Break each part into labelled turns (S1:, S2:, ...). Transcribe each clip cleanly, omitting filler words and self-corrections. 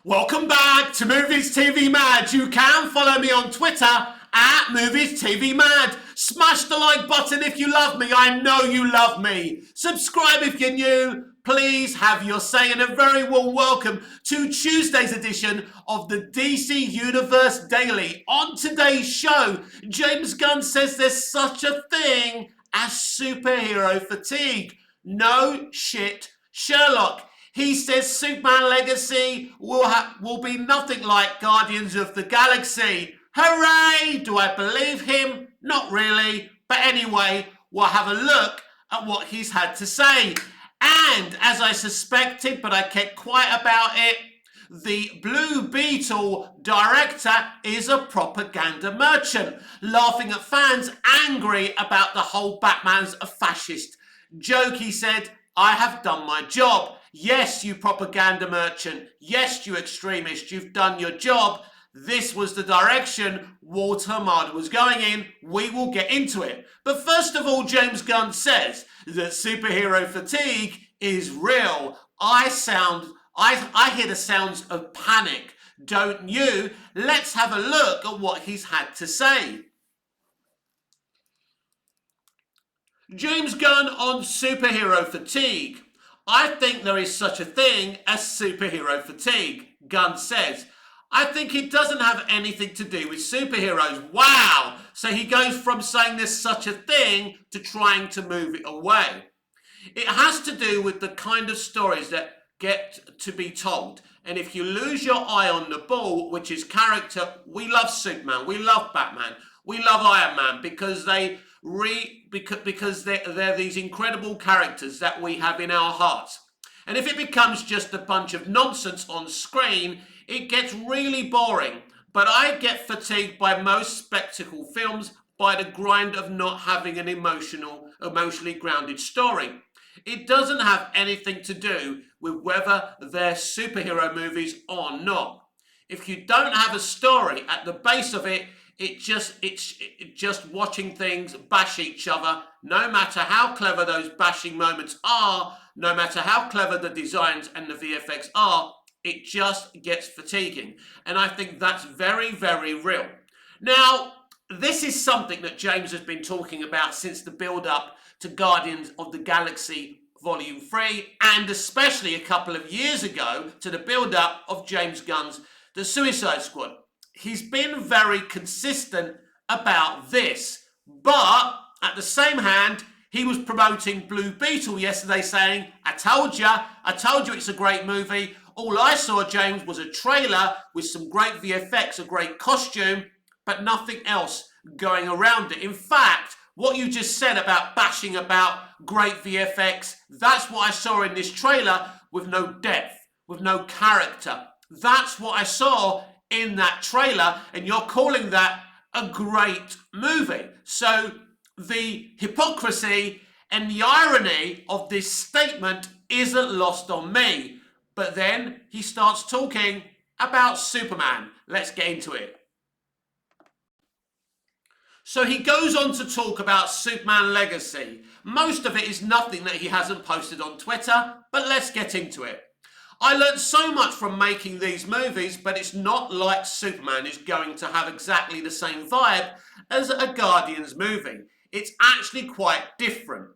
S1: Welcome back to Movies TV Mad. You can follow me on Twitter at Movies TV Mad. Smash the like button if you love me. I know you love me. Subscribe if you're new. Please have your say, and a very warm welcome to Tuesday's edition of the DC Universe Daily. On today's show, James Gunn says there's such a thing as superhero fatigue. No shit, Sherlock. He says Superman Legacy will be nothing like Guardians of the Galaxy. Hooray! Do I believe him? Not really. But anyway, we'll have a look at what he's had to say. And as I suspected, but I kept quiet about it, the Blue Beetle director is a propaganda merchant, laughing at fans angry about the whole Batman's a fascist joke. He said, I have done my job. Yes, you propaganda merchant. Yes, you extremist. You've done your job. This was the direction Walter Hamada was going in. We will get into it. But first of all, James Gunn says that superhero fatigue is real. I hear the sounds of panic. Don't you? Let's have a look at what he's had to say. James Gunn on superhero fatigue. I think there is such a thing as superhero fatigue, Gunn says. I think it doesn't have anything to do with superheroes. Wow! So he goes from saying there's such a thing to trying to move it away. It has to do with the kind of stories that get to be told. And if you lose your eye on the ball, which is character, we love Superman, we love Batman, we love Iron Man because they're these incredible characters that we have in our hearts. And if it becomes just a bunch of nonsense on screen, it gets really boring. But I get fatigued by most spectacle films by the grind of not having an emotionally grounded story. It doesn't have anything to do with whether they're superhero movies or not. If you don't have a story at the base of it, it's just watching things bash each other. No matter how clever those bashing moments are, no matter how clever the designs and the VFX are, it just gets fatiguing. And I think that's very, very real. Now, this is something that James has been talking about since the build-up to Guardians of the Galaxy Volume 3, and especially a couple of years ago to the build-up of James Gunn's The Suicide Squad. He's been very consistent about this, but at the same hand, he was promoting Blue Beetle yesterday saying, I told you it's a great movie. All I saw, James, was a trailer with some great VFX, a great costume, but nothing else going around it. In fact, what you just said about bashing about great VFX, that's what I saw in this trailer with no depth, with no character. That's what I saw in that trailer, and you're calling that a great movie. So the hypocrisy and the irony of this statement isn't lost on me. But then he starts talking about Superman. Let's get into it. So he goes on to talk about Superman Legacy. Most of it is nothing that he hasn't posted on Twitter, but let's get into it. I learned so much from making these movies, but it's not like Superman is going to have exactly the same vibe as a Guardians movie. It's actually quite different.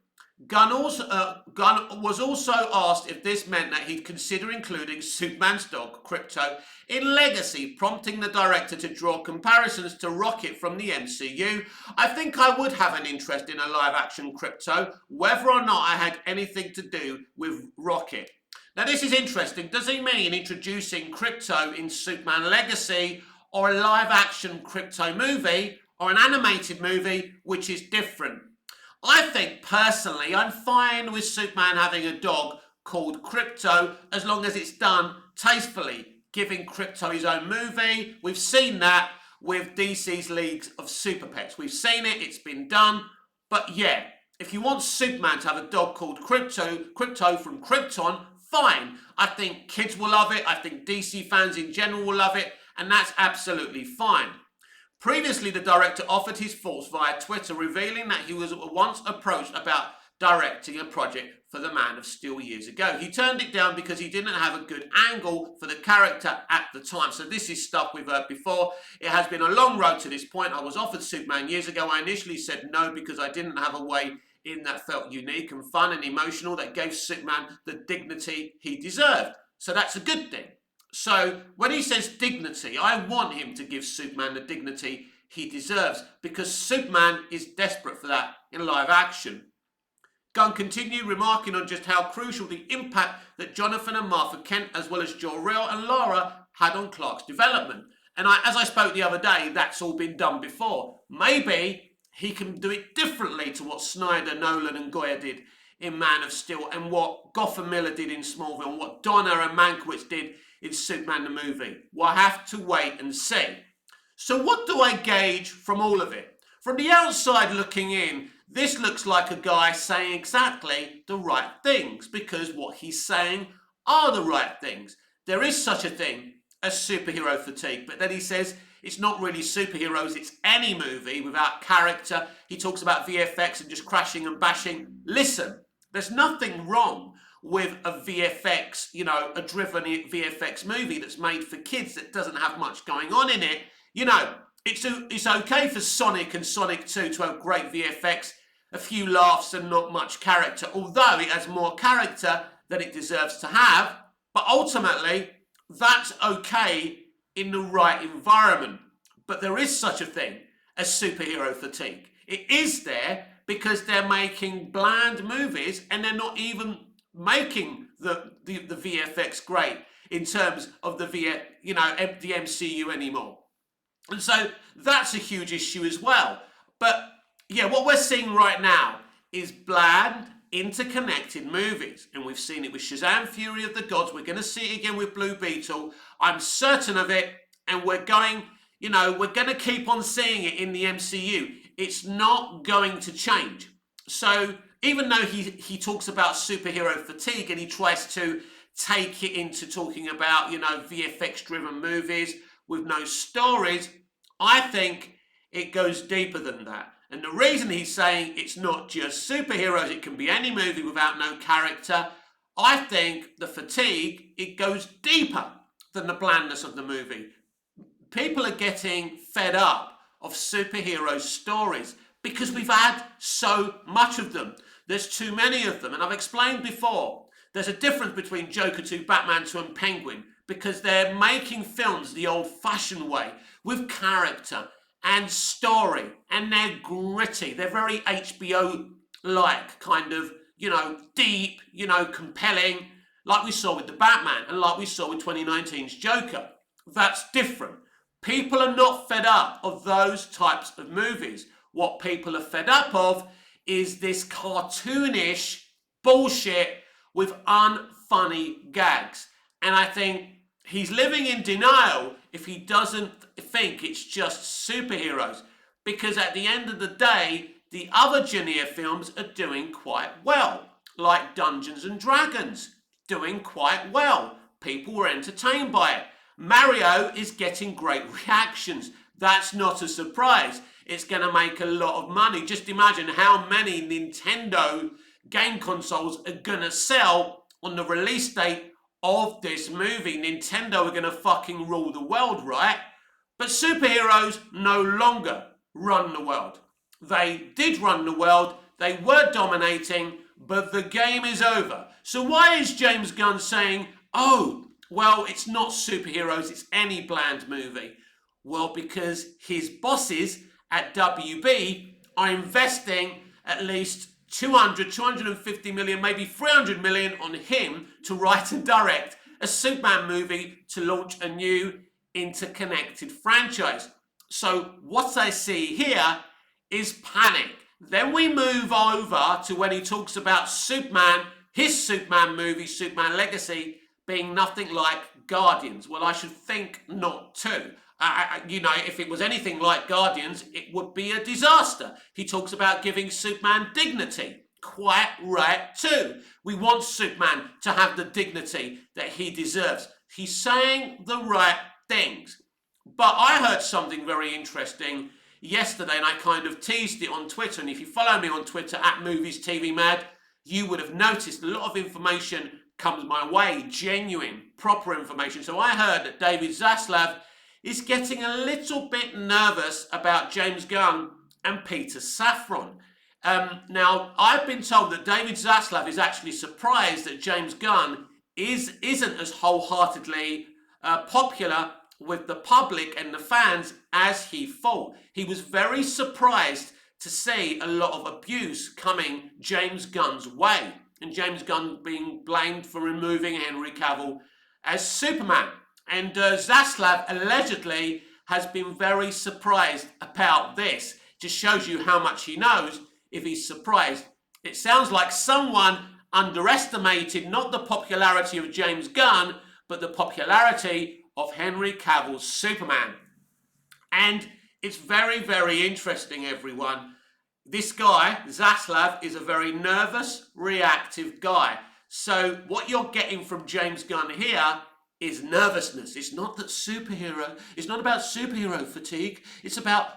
S1: Gunn was also asked if this meant that he'd consider including Superman's dog, Krypto, in Legacy, prompting the director to draw comparisons to Rocket from the MCU. I think I would have an interest in a live-action Krypto, whether or not I had anything to do with Rocket. Now this is interesting. Does he mean introducing Krypto in Superman Legacy, or a live-action Krypto movie, or an animated movie, which is different? I think, personally, I'm fine with Superman having a dog called Krypto as long as it's done tastefully, giving Krypto his own movie. We've seen that with DC's Leagues of Super Pets. We've seen it, it's been done. But yeah, if you want Superman to have a dog called Krypto from Krypton, fine. I think kids will love it. I think DC fans in general will love it. And that's absolutely fine. Previously, the director offered his thoughts via Twitter, revealing that he was once approached about directing a project for the Man of Steel years ago. He turned it down because he didn't have a good angle for the character at the time. So this is stuff we've heard before. It has been a long road to this point. I was offered Superman years ago. I initially said no because I didn't have a way in that felt unique and fun and emotional that gave Superman the dignity he deserved. So that's a good thing. So when he says dignity, I want him to give Superman the dignity he deserves because Superman is desperate for that in live action. Gunn continued remarking on just how crucial the impact that Jonathan and Martha Kent, as well as Jor-El and Lara, had on Clark's development. And as I spoke the other day, that's all been done before. Maybe he can do it differently to what Snyder, Nolan and Goya did in Man of Steel and what Gotham Miller did in Smallville and what Donner and Mankiewicz did in Superman the movie. We'll have to wait and see. So what do I gauge from all of it? From the outside looking in, this looks like a guy saying exactly the right things because what he's saying are the right things. There is such a thing as superhero fatigue, but then he says it's not really superheroes, it's any movie without character. He talks about VFX and just crashing and bashing. Listen, there's nothing wrong with a VFX, a driven VFX movie that's made for kids that doesn't have much going on in it. It's okay for Sonic and Sonic 2 to have great VFX, a few laughs and not much character, although it has more character than it deserves to have. But ultimately, that's okay in the right environment. But there is such a thing as superhero fatigue. It is there because they're making bland movies and they're not even making the VFX great in terms of the MCU anymore. And so that's a huge issue as well. But yeah, what we're seeing right now is bland, interconnected movies. And we've seen it with Shazam! Fury of the Gods. We're going to see it again with Blue Beetle. I'm certain of it. And we're going to keep on seeing it in the MCU. It's not going to change. So even though he talks about superhero fatigue and he tries to take it into talking about, VFX-driven movies with no stories, I think it goes deeper than that. And the reason he's saying it's not just superheroes, it can be any movie without no character, I think the fatigue, it goes deeper than the blandness of the movie. People are getting fed up of superhero stories because we've had so much of them. There's too many of them. And I've explained before, there's a difference between Joker 2, Batman 2 and Penguin because they're making films the old-fashioned way with character and story, and they're gritty. They're very HBO-like, kind of, deep, compelling, like we saw with the Batman and like we saw with 2019's Joker. That's different. People are not fed up of those types of movies. What people are fed up of is this cartoonish bullshit with unfunny gags. And I think he's living in denial if he doesn't think it's just superheroes. Because at the end of the day, the other genre films are doing quite well. Like Dungeons and Dragons, doing quite well. People were entertained by it. Mario is getting great reactions. That's not a surprise. It's going to make a lot of money. Just imagine how many Nintendo game consoles are going to sell on the release date of this movie. Nintendo are going to fucking rule the world, right? But superheroes no longer run the world. They did run the world. They were dominating, but the game is over. So why is James Gunn saying, oh, well, it's not superheroes, it's any bland movie? Well, because his bosses at WB are investing at least 250 million, maybe 300 million on him to write and direct a Superman movie to launch a new interconnected franchise. So what I see here is panic. Then we move over to when he talks about Superman, his Superman movie, Superman Legacy, being nothing like Guardians. Well, I should think not too. If it was anything like Guardians, it would be a disaster. He talks about giving Superman dignity. Quite right too. We want Superman to have the dignity that he deserves. He's saying the right things. But I heard something very interesting yesterday, and I kind of teased it on Twitter. And if you follow me on Twitter at Movies TV Mad, you would have noticed a lot of information comes my way, genuine, proper information. So I heard that David Zaslav is getting a little bit nervous about James Gunn and Peter Safran. Now, I've been told that David Zaslav is actually surprised that James Gunn isn't as wholeheartedly popular with the public and the fans as he thought. He was very surprised to see a lot of abuse coming James Gunn's way, and James Gunn being blamed for removing Henry Cavill as Superman. And Zaslav allegedly has been very surprised about this. Just shows you how much he knows if he's surprised. It sounds like someone underestimated not the popularity of James Gunn, but the popularity of Henry Cavill's Superman. And it's very, very interesting, everyone. This guy, Zaslav, is a very nervous, reactive guy. So what you're getting from James Gunn here is nervousness. It's not that superhero, it's not about superhero fatigue, it's about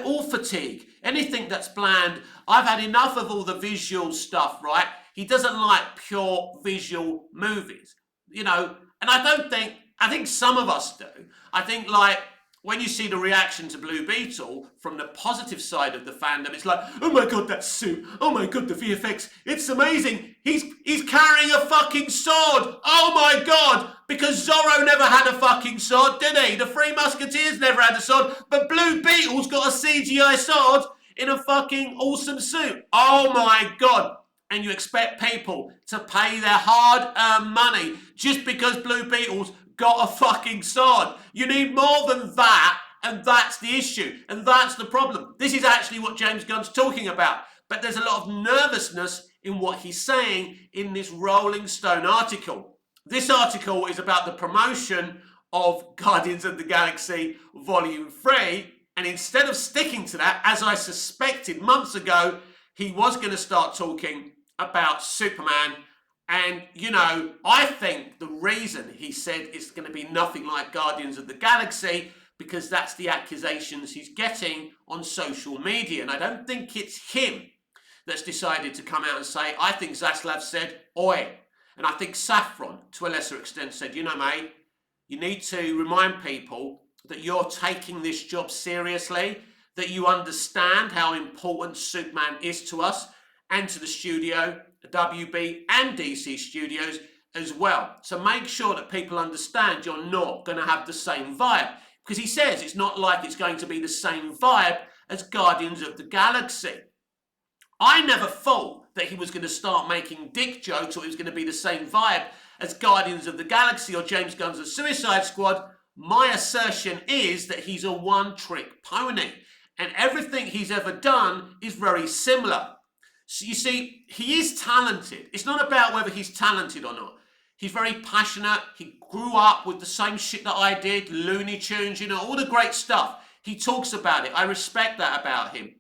S1: all fatigue. Think that's bland. I've had enough of all the visual stuff, right? He doesn't like pure visual movies, and I think some of us do. I think, like, when you see the reaction to Blue Beetle from the positive side of the fandom, it's like, oh my god, that suit, oh my god, the VFX, it's amazing, he's carrying a fucking sword, oh my god, because Zorro never had a fucking sword, did he? The Three Musketeers never had a sword, but Blue Beetle's got a CGI sword in a fucking awesome suit, oh my god. And you expect people to pay their hard-earned money just because Blue Beetle's got a fucking sword. You need more than that, and that's the issue, and that's the problem. This is actually what James Gunn's talking about, but there's a lot of nervousness in what he's saying in this Rolling Stone article. This article is about the promotion of Guardians of the Galaxy Volume 3, and instead of sticking to that, as I suspected months ago, he was going to start talking about Superman. And, I think the reason he said it's going to be nothing like Guardians of the Galaxy, because that's the accusations he's getting on social media. And I don't think it's him that's decided to come out and say, I think Zaslav said, oi. And I think Safran, to a lesser extent, said, mate, you need to remind people that you're taking this job seriously, that you understand how important Superman is to us and to the studio, the WB and DC studios as well. So make sure that people understand you're not going to have the same vibe. Because he says it's not like it's going to be the same vibe as Guardians of the Galaxy. I never thought that he was going to start making dick jokes or it was going to be the same vibe as Guardians of the Galaxy or James Gunn's The Suicide Squad. My assertion is that he's a one-trick pony. And everything he's ever done is very similar. So you see, he is talented. It's not about whether he's talented or not. He's very passionate. He grew up with the same shit that I did, Looney Tunes, all the great stuff. He talks about it. I respect that about him.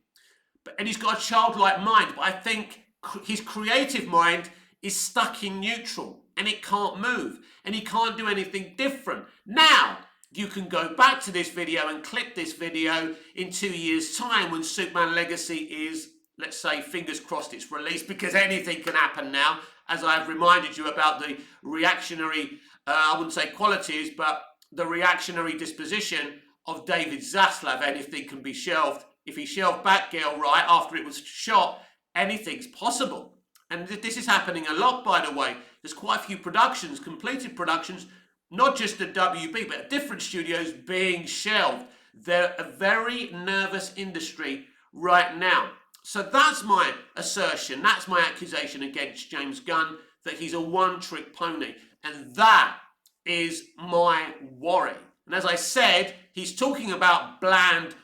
S1: And he's got a childlike mind. But I think his creative mind is stuck in neutral and it can't move and he can't do anything different. Now, you can go back to this video and click this video in 2 years' time when Superman Legacy is, let's say, fingers crossed it's released, because anything can happen now, as I've reminded you about the reactionary, I wouldn't say qualities, but the reactionary disposition of David Zaslav. Anything can be shelved. If he shelved Batgirl right after it was shot, anything's possible. And this is happening a lot, by the way. There's quite a few productions, completed productions, not just at WB, but at different studios being shelved. They're a very nervous industry right now. So that's my assertion, that's my accusation against James Gunn, that he's a one-trick pony. And that is my worry. And as I said, he's talking about bland,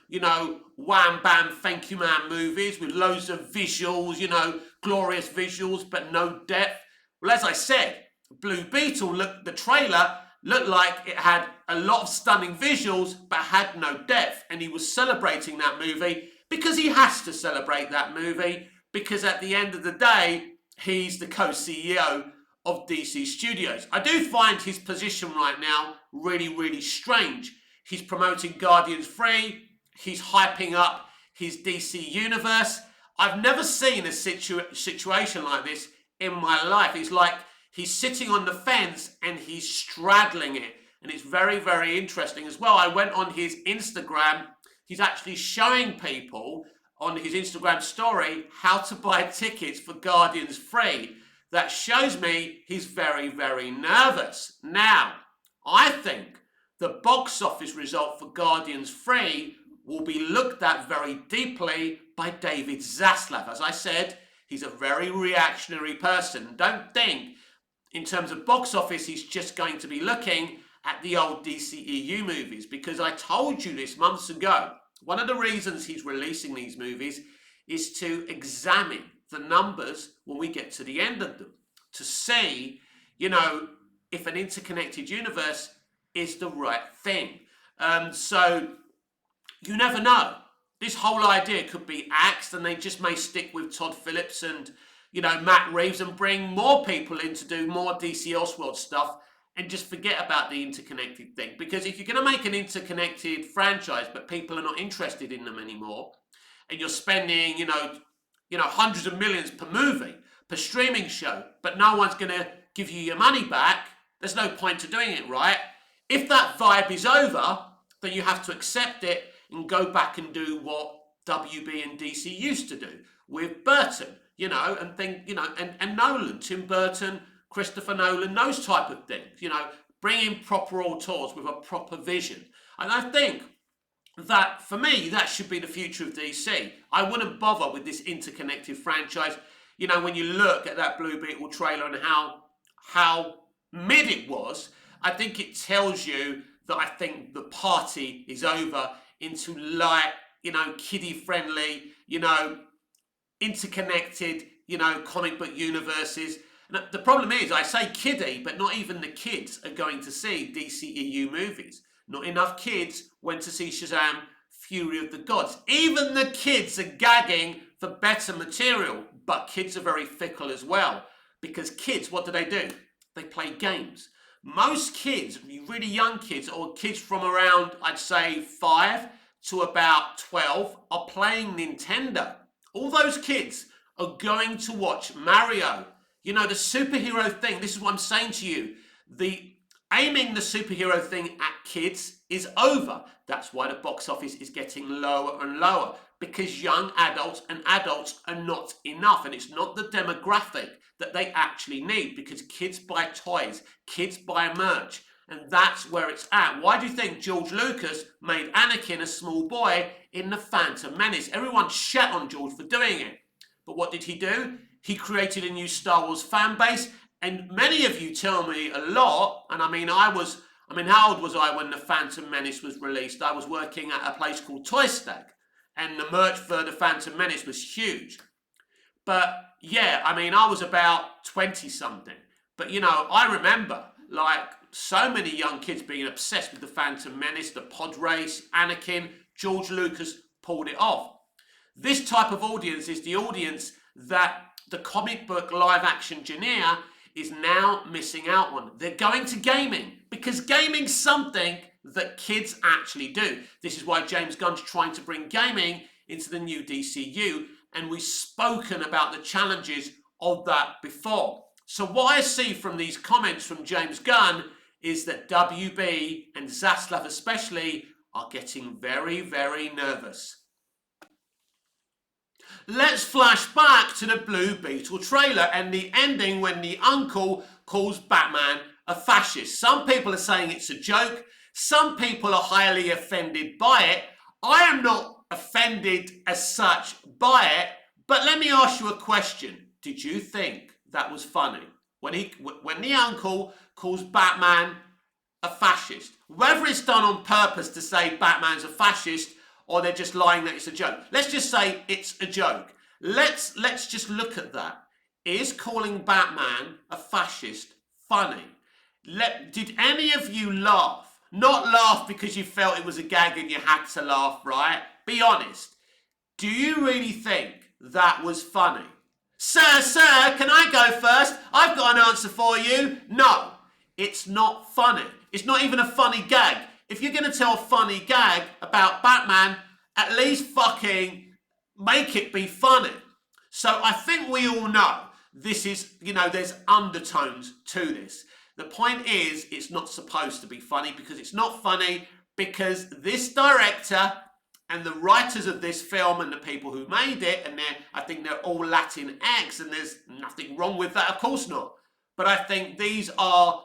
S1: wham, bam, thank you, man movies with loads of visuals, glorious visuals, but no depth. Well, as I said, Blue Beetle, the trailer looked like it had a lot of stunning visuals, but had no depth. And he was celebrating that movie because he has to celebrate that movie, because at the end of the day, he's the co-CEO of DC Studios. I do find his position right now really, really strange. He's promoting Guardians 3, he's hyping up his DC universe. I've never seen a situation like this in my life. It's like he's sitting on the fence and he's straddling it. And it's very, very interesting as well. I went on his Instagram. He's actually showing people on his Instagram story how to buy tickets for Guardians free. That shows me he's very, very nervous. Now, I think the box office result for Guardians 3 will be looked at very deeply by David Zaslav. As I said, he's a very reactionary person. Don't think, in terms of box office, he's just going to be looking at the old DCEU movies, because I told you this months ago. One of the reasons he's releasing these movies is to examine the numbers when we get to the end of them, to see, if an interconnected universe is the right thing. So you never know. This whole idea could be axed, and they just may stick with Todd Phillips and, Matt Reeves, and bring more people in to do more DC Elseworld stuff and just forget about the interconnected thing. Because if you're going to make an interconnected franchise, but people are not interested in them anymore, and you're spending, hundreds of millions per movie, per streaming show, but no one's going to give you your money back, there's no point to doing it, right? If that vibe is over, then you have to accept it and go back and do what WB and DC used to do with Burton, and Nolan, Tim Burton, Christopher Nolan, those type of things, bring in proper auteurs with a proper vision. And I think that, for me, that should be the future of DC. I wouldn't bother with this interconnected franchise. When you look at that Blue Beetle trailer and how mid it was, I think it tells you that I think the party is over into light, kiddie-friendly, interconnected, comic book universes. And the problem is, I say kiddie, but not even the kids are going to see DCEU movies. Not enough kids went to see Shazam! Fury of the Gods. Even the kids are gagging for better material, but kids are very fickle as well. Because kids, what do? They play games. Most kids, really young kids, or kids from around, I'd say 5 to about 12, are playing Nintendo. All those kids are going to watch Mario. The superhero thing, this is what I'm saying to you. Aiming the superhero thing at kids is over. That's why the box office is getting lower and lower, because young adults and adults are not enough, and it's not the demographic that they actually need, because kids buy toys, kids buy merch, and that's where it's at. Why do you think George Lucas made Anakin a small boy in The Phantom Menace? Everyone shat on George for doing it. But what did he do? He created a new Star Wars fan base, and many of you tell me a lot, and how old was I when The Phantom Menace was released? I was working at a place called Toy Stag, and the merch for The Phantom Menace was huge. But yeah, I was about 20-something. But, I remember, so many young kids being obsessed with The Phantom Menace, the pod race, Anakin. George Lucas pulled it off. This type of audience is the audience that the comic book live-action genre is now missing out on. They're going to gaming, because gaming's something that kids actually do. This is why James Gunn's trying to bring gaming into the new DCU, and we've spoken about the challenges of that before. So what I see from these comments from James Gunn is that WB and Zaslav especially are getting very, very nervous. Let's flash back to the Blue Beetle trailer and the ending when the uncle calls Batman a fascist. Some people are saying it's a joke. Some people are highly offended by it. I am not offended as such by it, but let me ask you a question. Did you think that was funny? When the uncle calls Batman a fascist, whether it's done on purpose to say Batman's a fascist, or they're just lying that it's a joke. Let's just say it's a joke. Let's just look at that. Is calling Batman a fascist funny? Did any of you laugh? Not laugh because you felt it was a gag and you had to laugh, right? Be honest. Do you really think that was funny? Sir, can I go first? I've got an answer for you. No, it's not funny. It's not even a funny gag. If you're going to tell a funny gag about Batman, at least fucking make it be funny. So I think we all know this is, there's undertones to this. The point is, it's not supposed to be funny, because it's not funny, because this director and the writers of this film and the people who made it, and I think they're all Latin X, and there's nothing wrong with that, of course not. But I think these are,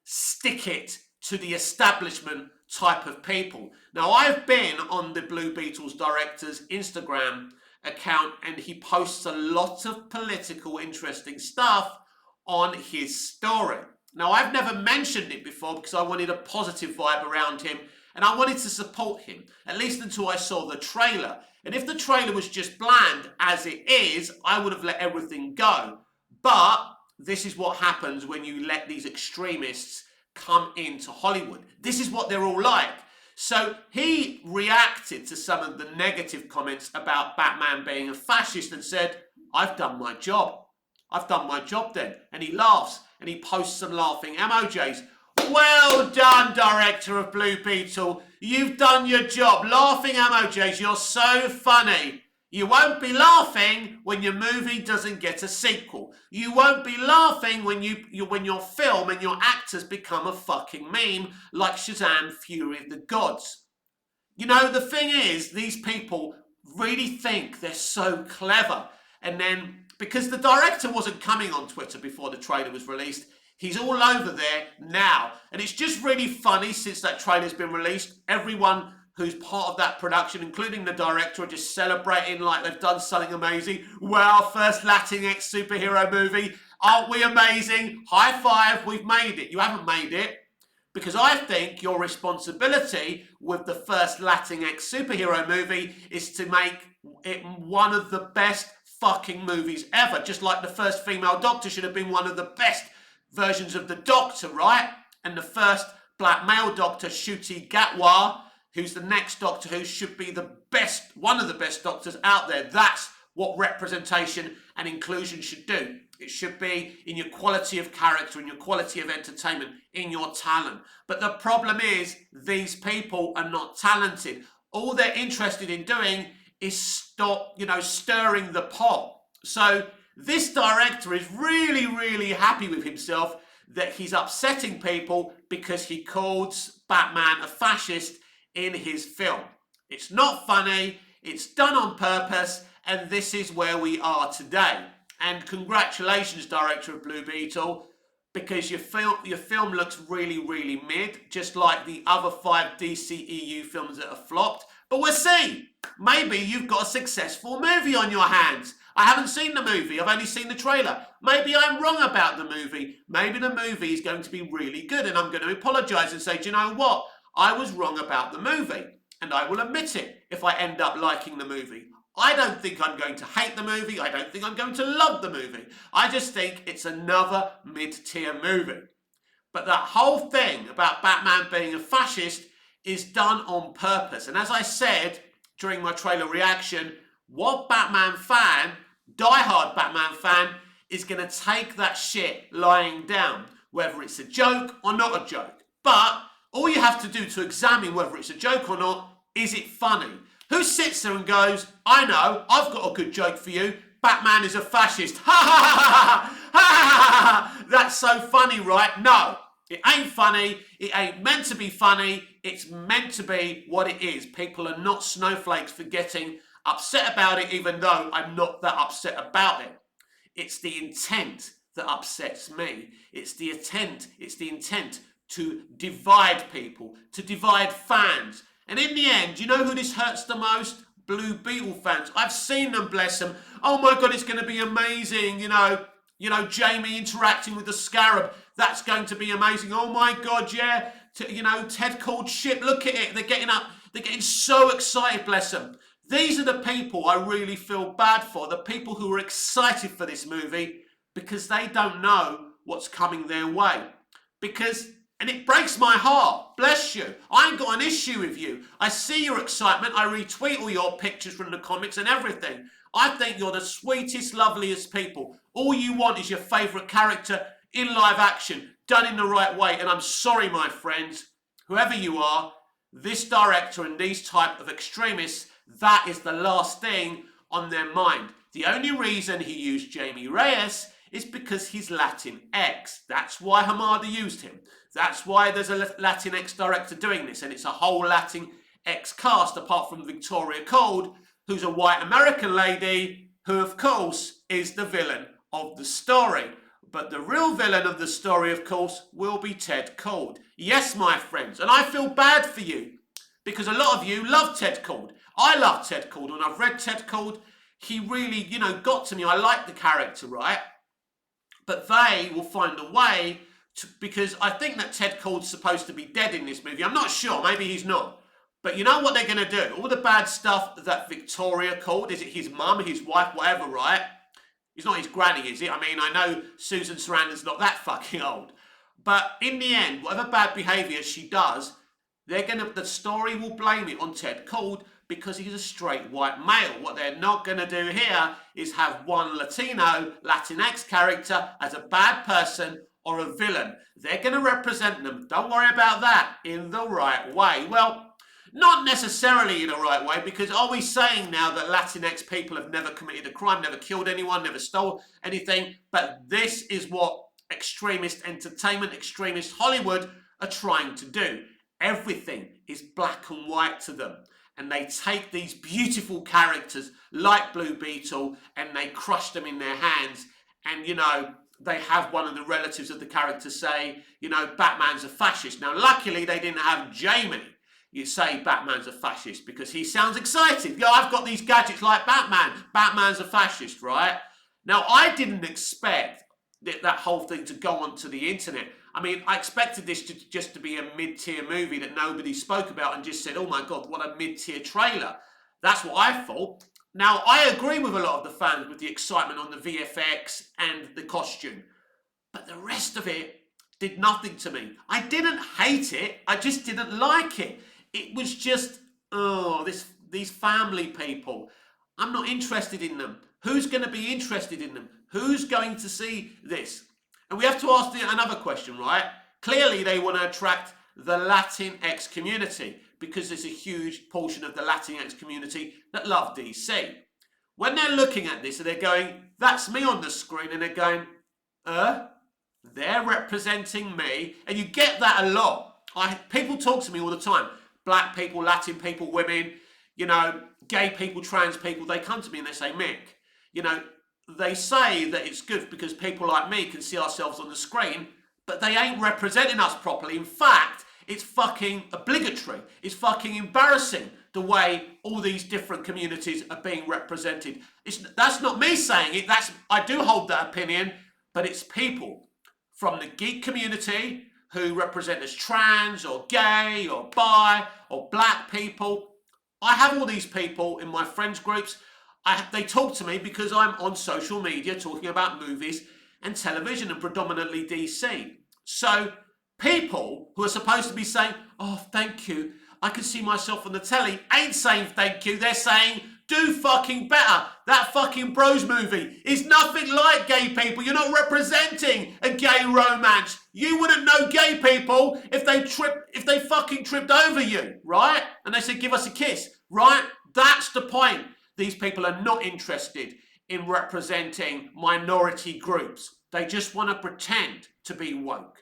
S1: stick it to the establishment type of people. Now, I've been on the Blue Beetles director's Instagram account, and he posts a lot of political, interesting stuff on his story. Now, I've never mentioned it before because I wanted a positive vibe around him, and I wanted to support him, at least until I saw the trailer. And if the trailer was just bland, as it is, I would have let everything go. But this is what happens when you let these extremists come into Hollywood. This is what they're all like. So he reacted to some of the negative comments about Batman being a fascist and said, I've done my job. I've done my job then. And he laughs and he posts some laughing emojis. Well done, director of Blue Beetle. You've done your job. Laughing emojis. You're so funny. You won't be laughing when your movie doesn't get a sequel. You won't be laughing when your film and your actors become a fucking meme like Shazam! Fury of the Gods. The thing is, these people really think they're so clever. And then, because the director wasn't coming on Twitter before the trailer was released, he's all over there now. And it's just really funny since that trailer's been released. Everyone who's part of that production, including the director, are just celebrating like they've done something amazing. Wow, first Latinx superhero movie. Aren't we amazing? High five, we've made it. You haven't made it. Because I think your responsibility with the first Latinx superhero movie is to make it one of the best fucking movies ever. Just like the first female Doctor should have been one of the best versions of the Doctor, right? And the first black male Doctor, Ncuti Gatwa, who's the next Doctor Who, should be the best, one of the best Doctors out there. That's what representation and inclusion should do. It should be in your quality of character, in your quality of entertainment, in your talent. But the problem is, these people are not talented. All they're interested in doing is stirring the pot. So this director is really, really happy with himself that he's upsetting people because he calls Batman a fascist in his film. It's not funny, it's done on purpose, and this is where we are today. And congratulations, director of Blue Beetle, because your film looks really, really mid, just like the other 5 DCEU films that have flopped. But we'll see. Maybe you've got a successful movie on your hands. I haven't seen the movie. I've only seen the trailer. Maybe I'm wrong about the movie. Maybe the movie is going to be really good, and I'm going to apologise and say, do you know what? I was wrong about the movie, and I will admit it if I end up liking the movie. I don't think I'm going to hate the movie. I don't think I'm going to love the movie. I just think it's another mid-tier movie. But that whole thing about Batman being a fascist is done on purpose. And as I said during my trailer reaction, what Batman fan, diehard Batman fan, is going to take that shit lying down, whether it's a joke or not a joke. But all you have to do to examine whether it's a joke or not, is it funny? Who sits there and goes, I know, I've got a good joke for you. Batman is a fascist. Ha ha ha ha ha ha. That's so funny, right? No, it ain't funny. It ain't meant to be funny. It's meant to be what it is. People are not snowflakes for getting upset about it, even though I'm not that upset about it. It's the intent that upsets me. It's the intent to divide people, to divide fans. And in the end, you know who this hurts the most? Blue Beetle fans. I've seen them, bless them. Oh my God, it's going to be amazing. Jamie interacting with the Scarab. That's going to be amazing. Oh my God, yeah. Ted called shit. Look at it. They're getting so excited, bless them. These are the people I really feel bad for. The people who are excited for this movie because they don't know what's coming their way. And it breaks my heart. Bless you. I ain't got an issue with you. I see your excitement. I retweet all your pictures from the comics and everything. I think you're the sweetest, loveliest people. All you want is your favourite character in live action, done in the right way. And I'm sorry, my friends, whoever you are, this director and these type of extremists, that is the last thing on their mind. The only reason he used Jamie Reyes is because he's Latinx. That's why Hamada used him. That's why there's a Latinx director doing this, and it's a whole Latinx cast apart from Victoria Cold, who's a white American lady who, of course, is the villain of the story. But the real villain of the story, of course, will be Ted Cold. Yes, my friends, and I feel bad for you because a lot of you love Ted Cold. I love Ted Cold. When I've read Ted Cold, he really, got to me. I like the character, right? But they will find a way to, because I think that Ted Cold's supposed to be dead in this movie. I'm not sure. Maybe he's not. But you know what they're going to do? All the bad stuff that Victoria called, is it his mum, his wife, whatever, right? It's not his granny, is it? I mean, I know Susan Sarandon's not that fucking old. But in the end, whatever bad behaviour she does, the story will blame it on Ted Cold because he's a straight white male. What they're not going to do here is have one Latino, Latinx character as a bad person or a villain. They're going to represent them, don't worry about that, in the right way. Well, not necessarily in the right way, because are we saying now that Latinx people have never committed a crime, never killed anyone, never stole anything? But this is what extremist entertainment, extremist Hollywood are trying to do. Everything is black and white to them. And they take these beautiful characters like Blue Beetle and they crush them in their hands. And, they have one of the relatives of the character say, Batman's a fascist. Now, luckily, they didn't have Jamie. You say Batman's a fascist because he sounds excited. I've got these gadgets like Batman. Batman's a fascist, right? Now, I didn't expect that whole thing to go onto the internet. I mean, I expected this just to be a mid-tier movie that nobody spoke about and just said, oh my God, what a mid-tier trailer. That's what I thought. Now, I agree with a lot of the fans with the excitement on the VFX and the costume. But the rest of it did nothing to me. I didn't hate it. I just didn't like it. It was just, these family people. I'm not interested in them. Who's going to be interested in them? Who's going to see this? And we have to ask another question, right? Clearly, they want to attract the Latinx community because there's a huge portion of the Latinx community that love DC. When they're looking at this and they're going, that's me on the screen, and they're going, they're representing me. And you get that a lot. People talk to me all the time. Black people, Latin people, women, gay people, trans people, they come to me and they say, Mick, they say that it's good because people like me can see ourselves on the screen, but they ain't representing us properly. In fact, it's fucking obligatory. It's fucking embarrassing the way all these different communities are being represented. That's not me saying it. I do hold that opinion, but it's people from the geek community who represent as trans or gay or bi or black people. I have all these people in my friends groups. They talk to me because I'm on social media talking about movies and television and predominantly DC. So people who are supposed to be saying, oh, thank you, I can see myself on the telly, ain't saying thank you. They're saying, do fucking better. That fucking Bros movie is nothing like gay people. You're not representing a gay romance. You wouldn't know gay people if they fucking tripped over you, right? And they said, give us a kiss, right? That's the point. These people are not interested in representing minority groups. They just want to pretend to be woke.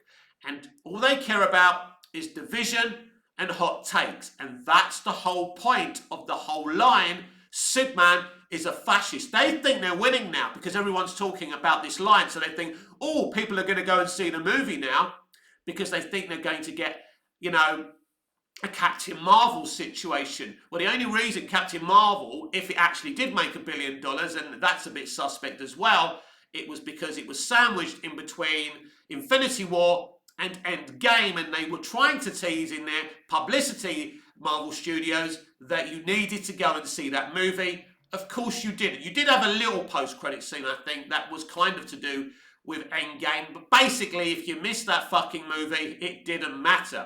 S1: And all they care about is division and hot takes. And that's the whole point of the whole line. Superman is a fascist. They think they're winning now because everyone's talking about this line. So they think, oh, people are going to go and see the movie now because they think they're going to get, a Captain Marvel situation. Well, the only reason Captain Marvel, if it actually did make $1 billion, and that's a bit suspect as well, it was because it was sandwiched in between Infinity War and Endgame, and they were trying to tease in their publicity, Marvel Studios, that you needed to go and see that movie. Of course you didn't. You did have a little post-credit scene, I think, that was kind of to do with Endgame, but basically, if you missed that fucking movie, it didn't matter.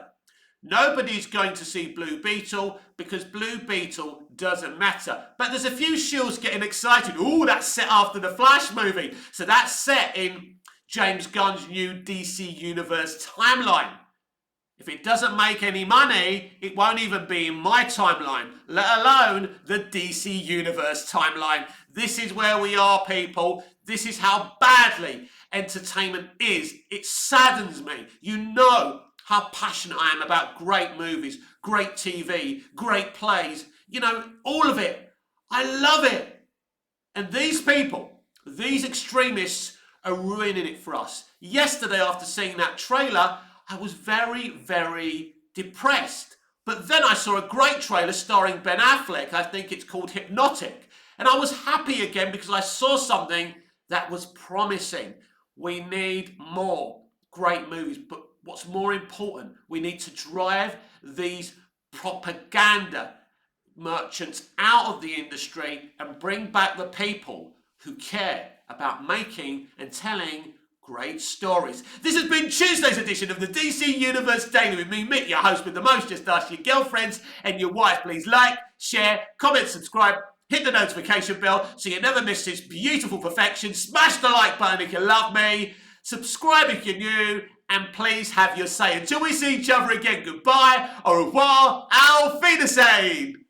S1: Nobody's going to see Blue Beetle because Blue Beetle doesn't matter. But there's a few shills getting excited. Ooh, that's set after the Flash movie. So that's set in James Gunn's new DC Universe timeline. If it doesn't make any money, it won't even be in my timeline, let alone the DC Universe timeline. This is where we are, people. This is how badly entertainment is. It saddens me. You know how passionate I am about great movies, great TV, great plays. You know, all of it. I love it. And these people, these extremists, are ruining it for us. Yesterday, after seeing that trailer, I was very, very depressed. But then I saw a great trailer starring Ben Affleck. I think it's called Hypnotic. And I was happy again because I saw something that was promising. We need more great movies. But what's more important, we need to drive these propaganda merchants out of the industry and bring back the people who care about making and telling great stories. This has been Tuesday's edition of the DC Universe Daily with me, Mick, your host with the most. Just ask your girlfriends and your wife. Please like, share, comment, subscribe, hit the notification bell so you never miss this beautiful perfection. Smash the like button if you love me. Subscribe if you're new. And please have your say. Until we see each other again, goodbye, au revoir, auf Wiedersehen.